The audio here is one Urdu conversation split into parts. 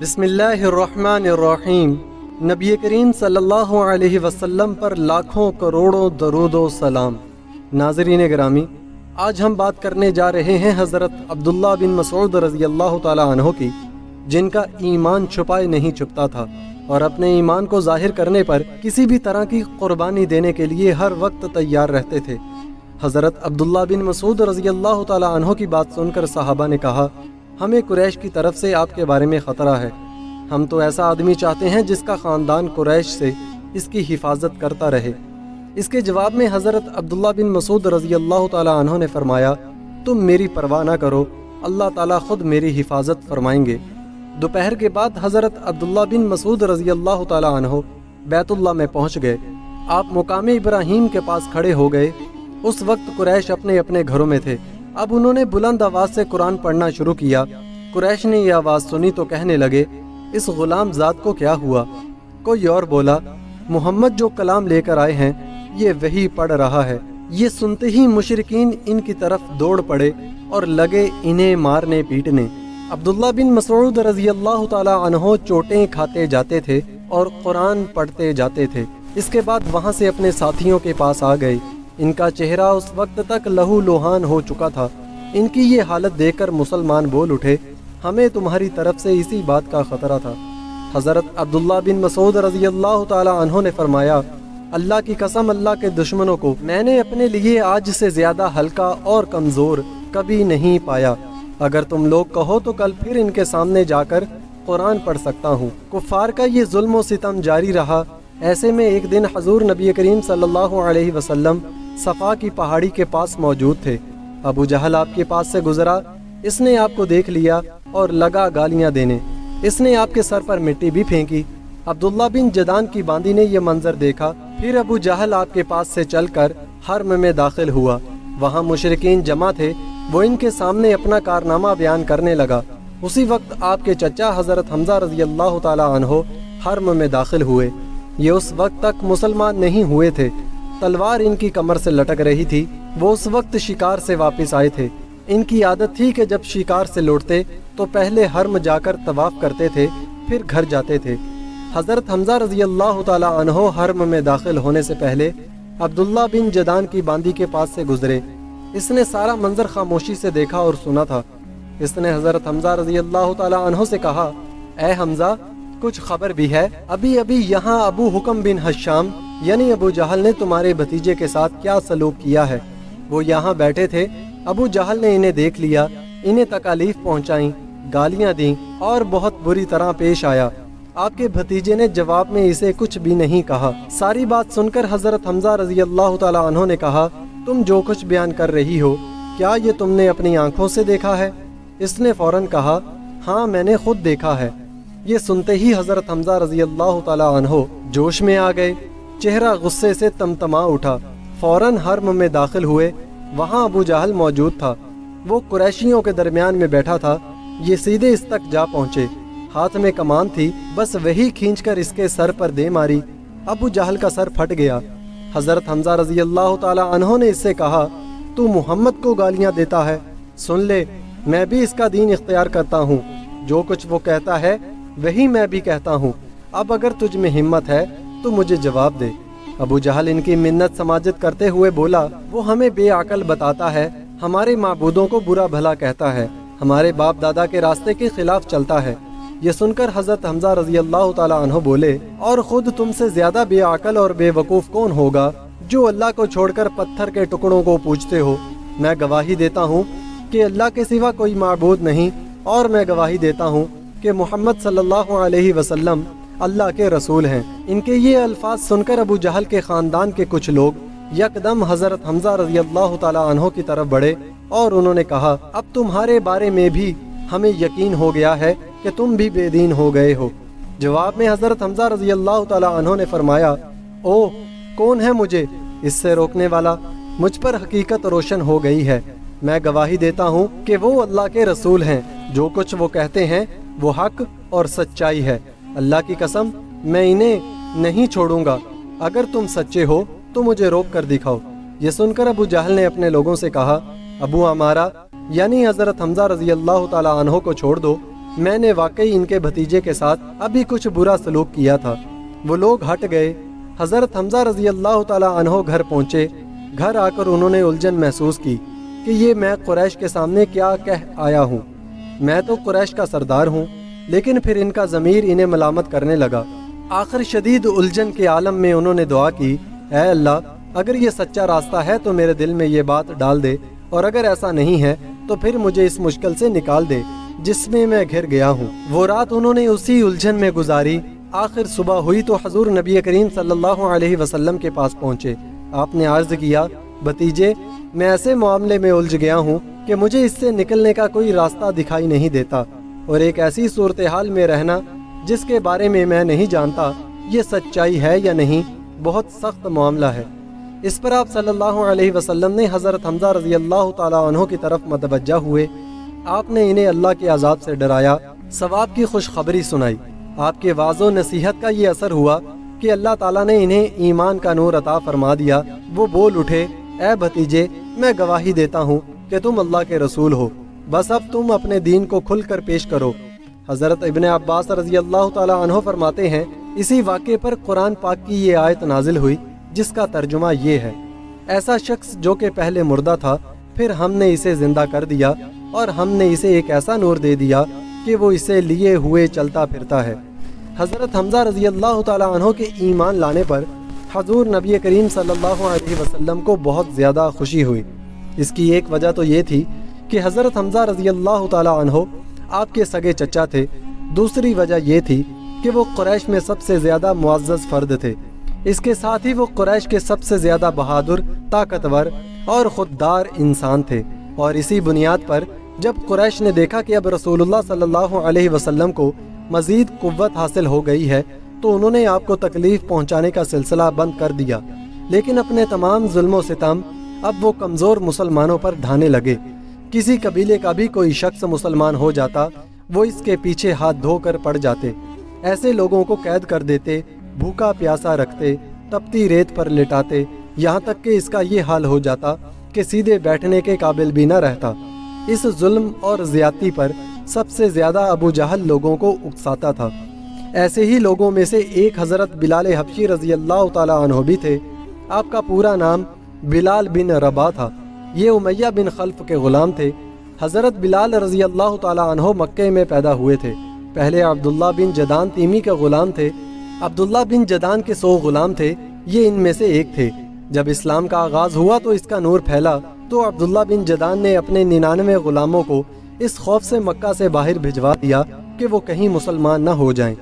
بسم اللہ الرحمن الرحیم۔ نبی کریم صلی اللہ علیہ وسلم پر لاکھوں کروڑوں درود و سلام۔ ناظرین گرامی، آج ہم بات کرنے جا رہے ہیں حضرت عبداللہ بن مسعود رضی اللہ تعالی عنہ کی، جن کا ایمان چھپائے نہیں چھپتا تھا اور اپنے ایمان کو ظاہر کرنے پر کسی بھی طرح کی قربانی دینے کے لیے ہر وقت تیار رہتے تھے۔ حضرت عبداللہ بن مسعود رضی اللہ تعالی عنہ کی بات سن کر صحابہ نے کہا، ہمیں قریش کی طرف سے آپ کے بارے میں خطرہ ہے۔ ہم تو ایسا آدمی چاہتے ہیں جس کا خاندان قریش سے اس کی حفاظت کرتا رہے۔ اس کے جواب میں حضرت عبداللہ بن مسعود رضی اللہ تعالی عنہ نے فرمایا، تم میری پرواہ نہ کرو، اللہ تعالیٰ خود میری حفاظت فرمائیں گے۔ دوپہر کے بعد حضرت عبداللہ بن مسعود رضی اللہ تعالی عنہ بیت اللہ میں پہنچ گئے۔ آپ مقام ابراہیم کے پاس کھڑے ہو گئے۔ اس وقت قریش اپنے اپنے گھروں میں تھے۔ اب انہوں نے بلند آواز سے قرآن پڑھنا شروع کیا۔ قریش نے یہ آواز سنی تو کہنے لگے، اس غلام ذات کو کیا ہوا؟ کوئی اور بولا، محمد جو کلام لے کر آئے ہیں یہ وہی پڑھ رہا ہے۔ یہ سنتے ہی مشرکین ان کی طرف دوڑ پڑے اور لگے انہیں مارنے پیٹنے۔ عبداللہ بن مسعود رضی اللہ تعالی عنہ چوٹیں کھاتے جاتے تھے اور قرآن پڑھتے جاتے تھے۔ اس کے بعد وہاں سے اپنے ساتھیوں کے پاس آ گئے۔ ان کا چہرہ اس وقت تک لہو لوہان ہو چکا تھا۔ ان کی یہ حالت دیکھ کر مسلمان بول اٹھے، ہمیں تمہاری طرف سے اسی بات کا خطرہ تھا۔ حضرت عبداللہ بن مسعود رضی اللہ تعالی عنہ نے فرمایا، اللہ کی قسم، اللہ کے دشمنوں کو میں نے اپنے لیے آج سے زیادہ ہلکا اور کمزور کبھی نہیں پایا۔ اگر تم لوگ کہو تو کل پھر ان کے سامنے جا کر قرآن پڑھ سکتا ہوں۔ کفار کا یہ ظلم و ستم جاری رہا۔ ایسے میں ایک دن حضور نبی کریم صلی اللہ علیہ وسلم صفا کی پہاڑی کے پاس موجود تھے۔ ابو جہل آپ کے پاس سے گزرا۔ اس نے آپ کو دیکھ لیا اور لگا گالیاں دینے۔ اس نے آپ کے سر پر مٹی بھی پھینکی۔ عبداللہ بن جدان کی باندی نے یہ منظر دیکھا۔ پھر ابو جہل آپ کے پاس سے چل کر حرم میں داخل ہوا۔ وہاں مشرکین جمع تھے۔ وہ ان کے سامنے اپنا کارنامہ بیان کرنے لگا۔ اسی وقت آپ کے چچا حضرت حمزہ رضی اللہ تعالی عنہ حرم میں داخل ہوئے۔ یہ اس وقت تک مسلمان نہیں ہوئے تھے۔ تلوار ان کی کمر سے لٹک رہی تھی۔ وہ اس وقت شکار سے واپس آئے تھے۔ ان کی عادت تھی کہ جب شکار سے لوٹتے تو پہلے حرم جا کر طواف کرتے تھے، پھر گھر جاتے تھے۔ حضرت حمزہ رضی اللہ تعالی عنہ حرم میں داخل ہونے سے پہلے عبداللہ بن جدان کی باندی کے پاس سے گزرے۔ اس نے سارا منظر خاموشی سے دیکھا اور سنا تھا۔ اس نے حضرت حمزہ رضی اللہ تعالی عنہ سے کہا، اے حمزہ، کچھ خبر بھی ہے؟ ابھی یہاں ابو حکم بن حشام یعنی ابو جہل نے تمہارے بھتیجے کے ساتھ کیا سلوک کیا ہے؟ وہ یہاں بیٹھے تھے۔ ابو جہل نے انہیں دیکھ لیا، انہیں تکالیف پہنچائیں، گالیاں دیں اور بہت بری طرح پیش آیا۔ آپ کے بھتیجے نے جواب میں اسے کچھ بھی نہیں کہا۔ ساری بات سن کر حضرت حمزہ رضی اللہ تعالی عنہ نے کہا، تم جو کچھ بیان کر رہی ہو کیا یہ تم نے اپنی آنکھوں سے دیکھا ہے؟ اس نے فوراً کہا، ہاں میں نے خود دیکھا ہے۔ یہ سنتے ہی حضرت حمزہ رضی اللہ تعالی عنہ جوش میں آ گئے۔ چہرہ غصے سے تمتما اٹھا۔ فوراً حرم میں داخل ہوئے۔ وہاں ابو جہل موجود تھا۔ وہ قریشیوں کے درمیان میں بیٹھا تھا۔ یہ سیدھے اس تک جا پہنچے۔ ہاتھ میں کمان تھی، بس وہی کھینچ کر اس کے سر پر دے ماری۔ ابو جہل کا سر پھٹ گیا۔ حضرت حمزہ رضی اللہ تعالی عنہ نے اس سے کہا، تو محمد کو گالیاں دیتا ہے؟ سن لے، میں بھی اس کا دین اختیار کرتا ہوں۔ جو کچھ وہ کہتا ہے وہی میں بھی کہتا ہوں۔ اب اگر تجھ میں ہمت ہے تو مجھے جواب دے۔ ابو جہل ان کی منت سماجت کرتے ہوئے بولا، وہ ہمیں بے عقل بتاتا ہے، ہمارے معبودوں کو برا بھلا کہتا ہے، ہمارے باپ دادا کے راستے کے خلاف چلتا ہے۔ یہ سن کر حضرت حمزہ رضی اللہ تعالی عنہ بولے، اور خود تم سے زیادہ بے عقل اور بے وقوف کون ہوگا جو اللہ کو چھوڑ کر پتھر کے ٹکڑوں کو پوجتے ہو؟ میں گواہی دیتا ہوں کہ اللہ کے سوا کوئی معبود نہیں، اور میں گواہی دیتا ہوں کہ محمد صلی اللہ علیہ وسلم اللہ کے رسول ہیں۔ ان کے یہ الفاظ سن کر ابو جہل کے خاندان کے کچھ لوگ یکدم حضرت حمزہ رضی اللہ تعالی عنہ کی طرف بڑھے اور انہوں نے کہا، اب تمہارے بارے میں بھی ہمیں یقین ہو گیا ہے کہ تم بھی بے دین ہو گئے ہو۔ جواب میں حضرت حمزہ رضی اللہ تعالی عنہ نے فرمایا، او کون ہے مجھے اس سے روکنے والا؟ مجھ پر حقیقت روشن ہو گئی ہے۔ میں گواہی دیتا ہوں کہ وہ اللہ کے رسول ہیں۔ جو کچھ وہ کہتے ہیں وہ حق اور سچائی ہے۔ اللہ کی قسم، میں انہیں نہیں چھوڑوں گا۔ اگر تم سچے ہو تو مجھے روک کر دکھاؤ۔ یہ سن کر ابو جہل نے اپنے لوگوں سے کہا، ابو عمارہ یعنی حضرت حمزہ رضی اللہ تعالی عنہ کو چھوڑ دو، میں نے واقعی ان کے بھتیجے کے ساتھ ابھی کچھ برا سلوک کیا تھا۔ وہ لوگ ہٹ گئے۔ حضرت حمزہ رضی اللہ تعالیٰ عنہ گھر پہنچے۔ گھر آ کر انہوں نے الجھن محسوس کی کہ یہ میں قریش کے سامنے کیا کہہ آیا ہوں۔ میں تو قریش کا سردار ہوں، لیکن پھر ان کا ضمیر انہیں ملامت کرنے لگا۔ آخر شدید الجھن کے عالم میں انہوں نے دعا کی، اے اللہ، اگر یہ سچا راستہ ہے تو میرے دل میں یہ بات ڈال دے، اور اگر ایسا نہیں ہے تو پھر مجھے اس مشکل سے نکال دے جس میں گھر گیا ہوں۔ وہ رات انہوں نے اسی الجھن میں گزاری۔ آخر صبح ہوئی تو حضور نبی کریم صلی اللہ علیہ وسلم کے پاس پہنچے۔ آپ نے عرض کیا، بھتیجے، میں ایسے معاملے میں الجھ گیا ہوں کہ مجھے اس سے نکلنے کا کوئی راستہ دکھائی نہیں دیتا، اور ایک ایسی صورتحال میں رہنا جس کے بارے میں نہیں جانتا یہ سچائی ہے یا نہیں، بہت سخت معاملہ ہے۔ اس پر آپ صلی اللہ علیہ وسلم نے حضرت حمزہ رضی اللہ تعالیٰ عنہ کی طرف متوجہ ہوئے۔ آپ نے انہیں اللہ کے عذاب سے ڈرایا، ثواب کی خوشخبری سنائی۔ آپ کے واعظ و نصیحت کا یہ اثر ہوا کہ اللہ تعالیٰ نے انہیں ایمان کا نور عطا فرما دیا۔ وہ بول اٹھے، اے بھتیجے، میں گواہی دیتا ہوں کہ تم اللہ کے رسول ہو، بس اب تم اپنے دین کو کھل کر پیش کرو۔ حضرت ابن عباس رضی اللہ تعالیٰ عنہ فرماتے ہیں، اسی واقعے پر قرآن پاک کی یہ آیت نازل ہوئی جس کا ترجمہ یہ ہے، ایسا شخص جو کہ پہلے مردہ تھا، پھر ہم نے اسے زندہ کر دیا اور ہم نے اسے ایک ایسا نور دے دیا کہ وہ اسے لیے ہوئے چلتا پھرتا ہے۔ حضرت حمزہ رضی اللہ تعالیٰ عنہ کے ایمان لانے پر حضور نبی کریم صلی اللہ علیہ وسلم کو بہت زیادہ خوشی ہوئی۔ اس کی ایک وجہ تو یہ تھی کہ حضرت حمزہ رضی اللہ تعالیٰ عنہ آپ کے سگے چچا تھے۔ دوسری وجہ یہ تھی کہ وہ قریش میں سب سے زیادہ معزز فرد تھے۔ اس کے ساتھ ہی وہ قریش کے سب سے زیادہ بہادر، طاقتور اور خوددار انسان تھے، اور اسی بنیاد پر جب قریش نے دیکھا کہ اب رسول اللہ صلی اللہ علیہ وسلم کو مزید قوت حاصل ہو گئی ہے تو انہوں نے آپ کو تکلیف پہنچانے کا سلسلہ بند کر دیا، لیکن اپنے تمام ظلم و ستم اب وہ کمزور مسلمانوں پر ڈھانے لگے۔ کسی قبیلے کا بھی کوئی شخص مسلمان ہو جاتا، وہ اس کے پیچھے ہاتھ دھو کر پڑ جاتے، ایسے لوگوں کو قید کر دیتے، بھوکا پیاسا رکھتے، تپتی ریت پر لٹاتے، یہاں تک کہ اس کا یہ حال ہو جاتا کہ سیدھے بیٹھنے کے قابل بھی نہ رہتا۔ اس ظلم اور زیادتی پر سب سے زیادہ ابو جہل لوگوں کو اکساتا تھا۔ ایسے ہی لوگوں میں سے ایک حضرت بلال حبشی رضی اللہ تعالیٰ عنہ بھی تھے۔ آپ کا پورا نام بلال بن رباح تھا۔ یہ امیہ بن خلف کے غلام تھے۔ حضرت بلال رضی اللہ تعالیٰ عنہ مکے میں پیدا ہوئے تھے۔ پہلے عبداللہ بن جدان تیمی کے غلام تھے۔ عبداللہ بن جدان کے 100 غلام تھے، یہ ان میں سے ایک تھے۔ جب اسلام کا آغاز ہوا تو اس کا نور پھیلا تو عبداللہ بن جدان نے اپنے 99 غلاموں کو اس خوف سے مکہ سے باہر بھجوا دیا کہ وہ کہیں مسلمان نہ ہو جائیں۔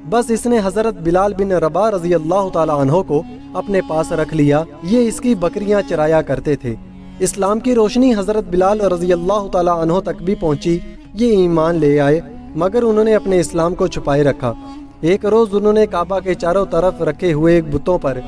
بس اس نے حضرت بلال بن رباح رضی اللہ تعالیٰ عنہ کو اپنے پاس رکھ لیا۔ یہ اس کی بکریاں چرایا کرتے تھے۔ اسلام کی روشنی حضرت بلال رضی اللہ تعالیٰ عنہ تک بھی پہنچی۔ یہ ایمان لے آئے، مگر انہوں نے اپنے اسلام کو چھپائے رکھا۔ ایک روز انہوں نے کعبہ کے چاروں طرف رکھے ہوئے بتوں پر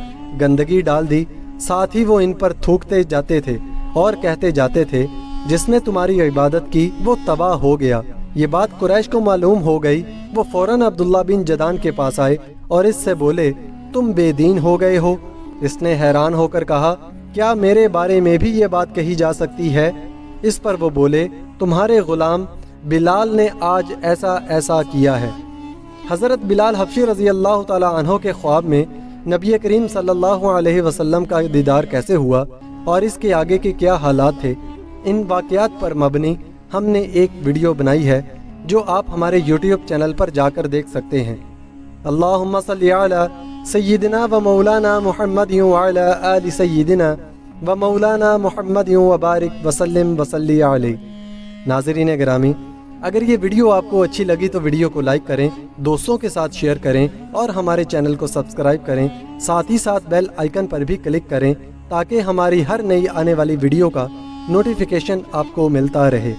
گندگی ڈال دی، ساتھ ہی وہ ان پر تھوکتے جاتے تھے اور کہتے جاتے تھے، جس نے تمہاری عبادت کی وہ تباہ ہو گیا۔ یہ بات قریش کو معلوم ہو گئی۔ وہ فوراً عبداللہ بن جدان کے پاس آئے اور اس سے بولے، تم بے دین ہو گئے ہو۔ اس نے حیران ہو کر کہا، کیا میرے بارے میں بھی یہ بات کہی جا سکتی ہے؟ اس پر وہ بولے، تمہارے غلام بلال نے آج ایسا ایسا کیا ہے۔ حضرت بلال حبشی رضی اللہ تعالیٰ عنہ کے خواب میں نبی کریم صلی اللہ علیہ وسلم کا دیدار کیسے ہوا اور اس کے آگے کے کیا حالات تھے، ان واقعات پر مبنی ہم نے ایک ویڈیو بنائی ہے جو آپ ہمارے یوٹیوب چینل پر جا کر دیکھ سکتے ہیں۔ اللہم صلی علی سیدنا و مولانا محمد وعلی آل سیدنا و مولانا محمد وبارک وسلم وصلی علیہ۔ ناظرین گرامی، اگر یہ ویڈیو آپ کو اچھی لگی تو ویڈیو کو لائک کریں، دوستوں کے ساتھ شیئر کریں اور ہمارے چینل کو سبسکرائب کریں۔ ساتھ ہی ساتھ بیل آئیکن پر بھی کلک کریں تاکہ ہماری ہر نئی آنے والی ویڈیو کا نوٹیفیکیشن آپ کو ملتا رہے۔